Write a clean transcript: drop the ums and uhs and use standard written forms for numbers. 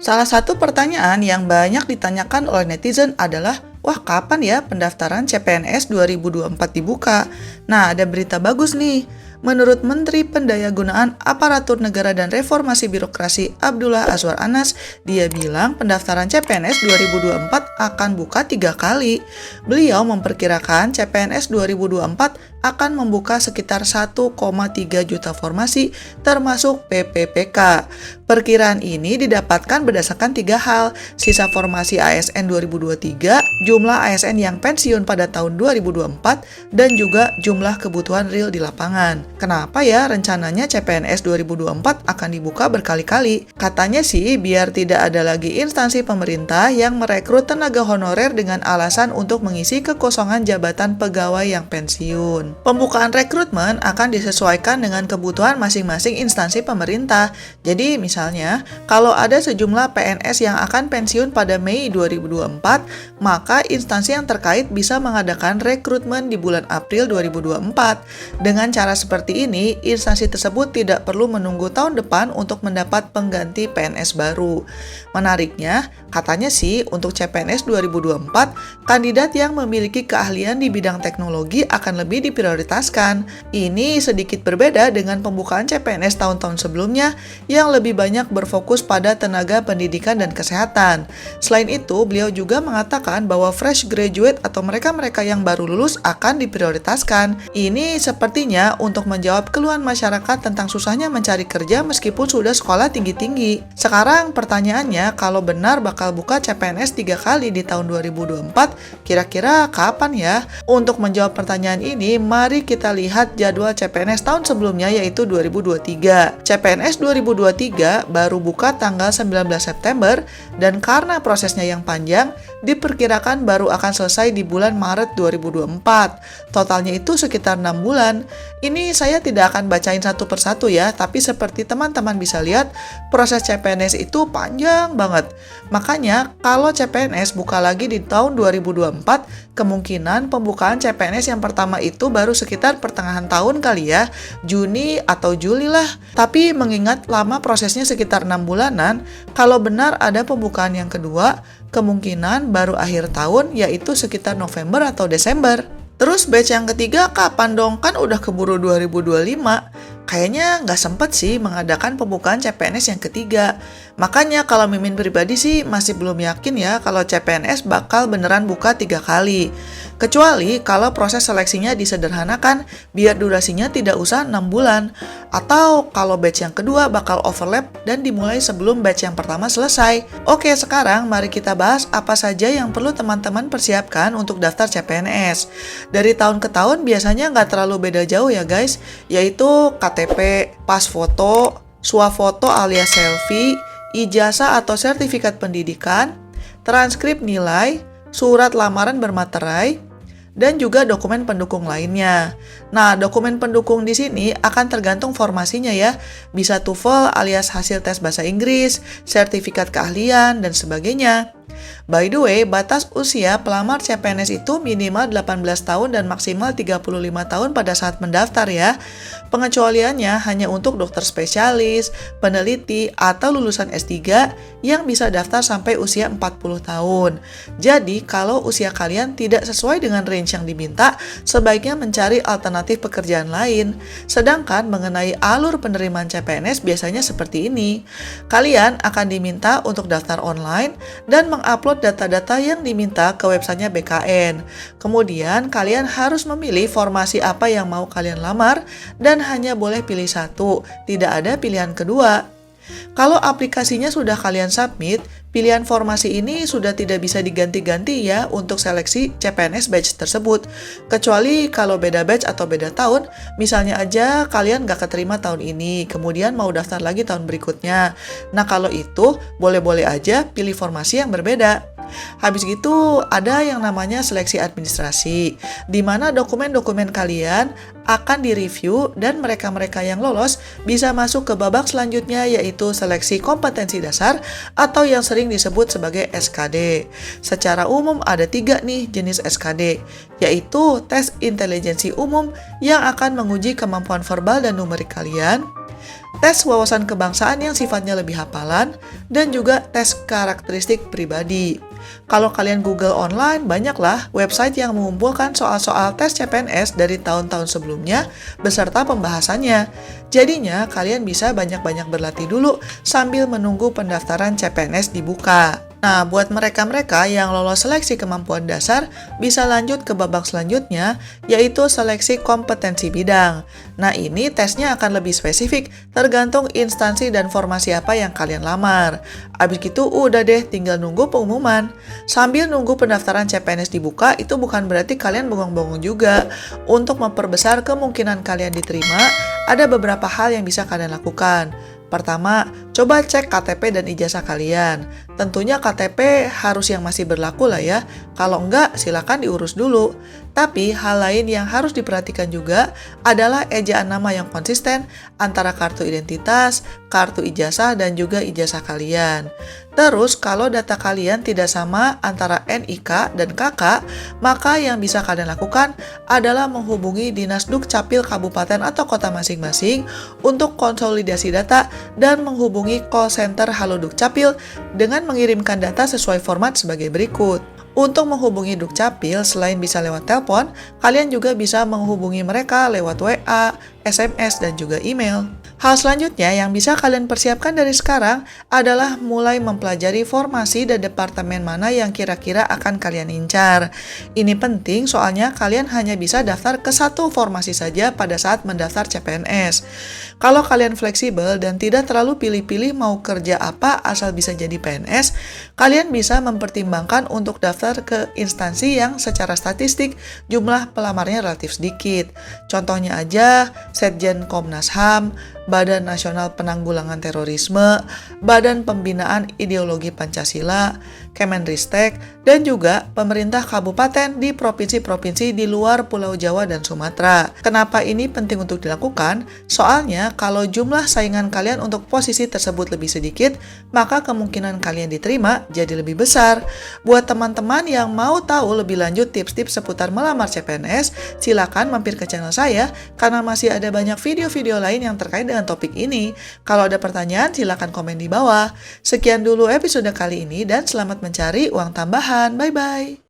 Salah satu pertanyaan yang banyak ditanyakan oleh netizen adalah, wah kapan ya pendaftaran CPNS 2024 dibuka? Nah, ada berita bagus nih. Menurut Menteri Pendayagunaan Aparatur Negara dan Reformasi Birokrasi Abdullah Azwar Anas, dia bilang pendaftaran CPNS 2024 akan buka 3 kali. Beliau memperkirakan CPNS 2024 akan membuka sekitar 1,3 juta formasi termasuk PPPK. Perkiraan ini didapatkan berdasarkan 3 hal, sisa formasi ASN 2023, jumlah ASN yang pensiun pada tahun 2024, dan juga jumlah kebutuhan real di lapangan. Kenapa ya rencananya CPNS 2024 akan dibuka berkali-kali? Katanya sih biar tidak ada lagi instansi pemerintah yang merekrut tenaga honorer dengan alasan untuk mengisi kekosongan jabatan pegawai yang pensiun. Pembukaan rekrutmen akan disesuaikan dengan kebutuhan masing-masing instansi pemerintah. Jadi misalnya, kalau ada sejumlah PNS yang akan pensiun pada Mei 2024, maka instansi yang terkait bisa mengadakan rekrutmen di bulan April 2024. Dengan cara seperti ini, instansi tersebut tidak perlu menunggu tahun depan untuk mendapat pengganti PNS baru. Menariknya, katanya sih untuk CPNS 2024, kandidat yang memiliki keahlian di bidang teknologi akan lebih diprioritaskan. Ini sedikit berbeda dengan pembukaan CPNS tahun-tahun sebelumnya yang lebih banyak berfokus pada tenaga pendidikan dan kesehatan. Selain itu, beliau juga mengatakan bahwa fresh graduate atau mereka-mereka yang baru lulus akan diprioritaskan. Ini sepertinya untuk menjawab keluhan masyarakat tentang susahnya mencari kerja meskipun sudah sekolah tinggi-tinggi. Sekarang pertanyaannya, kalau benar bakal buka CPNS 3 kali di tahun 2024, kira-kira kapan ya? Untuk menjawab pertanyaan ini, mari kita lihat jadwal CPNS tahun sebelumnya yaitu 2023. CPNS 2023 baru buka tanggal 19 September dan karena prosesnya yang panjang, diperkirakan baru akan selesai di bulan Maret 2024. Totalnya itu sekitar 6 bulan. Ini saya tidak akan bacain satu persatu ya, tapi seperti teman-teman bisa lihat, proses CPNS itu panjang banget. Makanya, kalau CPNS buka lagi di tahun 2024, kemungkinan pembukaan CPNS yang pertama itu baru sekitar pertengahan tahun kali ya, Juni atau Juli lah. Tapi mengingat lama prosesnya sekitar 6 bulanan, kalau benar ada pembukaan yang kedua, kemungkinan baru akhir tahun yaitu sekitar November atau Desember. Terus batch yang ketiga kapan dong? Kan udah keburu 2025. Kayaknya nggak sempet sih mengadakan pembukaan CPNS yang ketiga. Makanya kalau Mimin pribadi sih masih belum yakin ya kalau CPNS bakal beneran buka 3 kali. Kecuali kalau proses seleksinya disederhanakan biar durasinya tidak usah 6 bulan. Atau kalau batch yang kedua bakal overlap dan dimulai sebelum batch yang pertama selesai. Oke, sekarang mari kita bahas apa saja yang perlu teman-teman persiapkan untuk daftar CPNS. Dari tahun ke tahun biasanya nggak terlalu beda jauh ya guys, yaitu KTP, pas foto, swafoto alias selfie, ijazah atau sertifikat pendidikan, transkrip nilai, surat lamaran bermaterai, dan juga dokumen pendukung lainnya. Nah, dokumen pendukung di sini akan tergantung formasinya ya. Bisa TOEFL alias hasil tes bahasa Inggris, sertifikat keahlian, dan sebagainya. By the way, batas usia pelamar CPNS itu minimal 18 tahun dan maksimal 35 tahun pada saat mendaftar ya. Pengecualiannya hanya untuk dokter spesialis, peneliti, atau lulusan S3 yang bisa daftar sampai usia 40 tahun. Jadi, kalau usia kalian tidak sesuai dengan range yang diminta, sebaiknya mencari alternatif pekerjaan lain. Sedangkan mengenai alur penerimaan CPNS biasanya seperti ini. Kalian akan diminta untuk daftar online dan mengupload data-data yang diminta ke websitenya BKN. Kemudian kalian harus memilih formasi apa yang mau kalian lamar dan hanya boleh pilih satu, tidak ada pilihan kedua. Kalau aplikasinya sudah kalian submit, pilihan formasi ini sudah tidak bisa diganti-ganti ya untuk seleksi CPNS batch tersebut. Kecuali kalau beda batch atau beda tahun, misalnya aja kalian gak keterima tahun ini, kemudian mau daftar lagi tahun berikutnya. Nah kalau itu, boleh-boleh aja pilih formasi yang berbeda. Habis gitu ada yang namanya seleksi administrasi, di mana dokumen-dokumen kalian akan direview dan mereka-mereka yang lolos bisa masuk ke babak selanjutnya yaitu seleksi kompetensi dasar atau yang sering disebut sebagai SKD. Secara umum ada 3 nih jenis SKD, yaitu tes intelijensi umum yang akan menguji kemampuan verbal dan numerik kalian, tes wawasan kebangsaan yang sifatnya lebih hafalan, dan juga tes karakteristik pribadi. Kalau kalian Google online, banyaklah website yang mengumpulkan soal-soal tes CPNS dari tahun-tahun sebelumnya beserta pembahasannya. Jadinya, kalian bisa banyak-banyak berlatih dulu sambil menunggu pendaftaran CPNS dibuka. Nah, buat mereka-mereka yang lolos seleksi kemampuan dasar, bisa lanjut ke babak selanjutnya, yaitu seleksi kompetensi bidang. Nah, ini tesnya akan lebih spesifik, tergantung instansi dan formasi apa yang kalian lamar. Abis itu, udah deh, tinggal nunggu pengumuman. Sambil nunggu pendaftaran CPNS dibuka, itu bukan berarti kalian bengong-bengong juga. Untuk memperbesar kemungkinan kalian diterima, ada beberapa hal yang bisa kalian lakukan. Pertama, coba cek KTP dan ijazah kalian. Tentunya KTP harus yang masih berlaku lah ya. Kalau enggak, silakan diurus dulu. Tapi hal lain yang harus diperhatikan juga adalah ejaan nama yang konsisten antara kartu identitas, kartu ijazah, dan juga ijazah kalian. Terus, kalau data kalian tidak sama antara NIK dan KK, maka yang bisa kalian lakukan adalah menghubungi Dinas Dukcapil Kabupaten atau Kota masing-masing untuk konsolidasi data dan menghubungi call center Halo Dukcapil dengan mengirimkan data sesuai format sebagai berikut. Untuk menghubungi Dukcapil, selain bisa lewat telepon, kalian juga bisa menghubungi mereka lewat WA, SMS, dan juga email. Hal selanjutnya yang bisa kalian persiapkan dari sekarang adalah mulai mempelajari formasi dan departemen mana yang kira-kira akan kalian incar. Ini penting soalnya kalian hanya bisa daftar ke satu formasi saja pada saat mendaftar CPNS. Kalau kalian fleksibel dan tidak terlalu pilih-pilih mau kerja apa asal bisa jadi PNS, kalian bisa mempertimbangkan untuk daftar ke instansi yang secara statistik jumlah pelamarnya relatif sedikit. Contohnya aja Setjen Komnas HAM, Badan Nasional Penanggulangan Terorisme, Badan Pembinaan Ideologi Pancasila, Kemenristek, dan juga pemerintah kabupaten di provinsi-provinsi di luar Pulau Jawa dan Sumatera. Kenapa ini penting untuk dilakukan? Soalnya kalau jumlah saingan kalian untuk posisi tersebut lebih sedikit, maka kemungkinan kalian diterima jadi lebih besar. Buat teman-teman yang mau tahu lebih lanjut tips-tips seputar melamar CPNS, silakan mampir ke channel saya karena masih ada banyak video-video lain yang terkait dengan topik ini. Kalau ada pertanyaan, silakan komen di bawah. Sekian dulu episode kali ini dan selamat mencari uang tambahan. Bye-bye.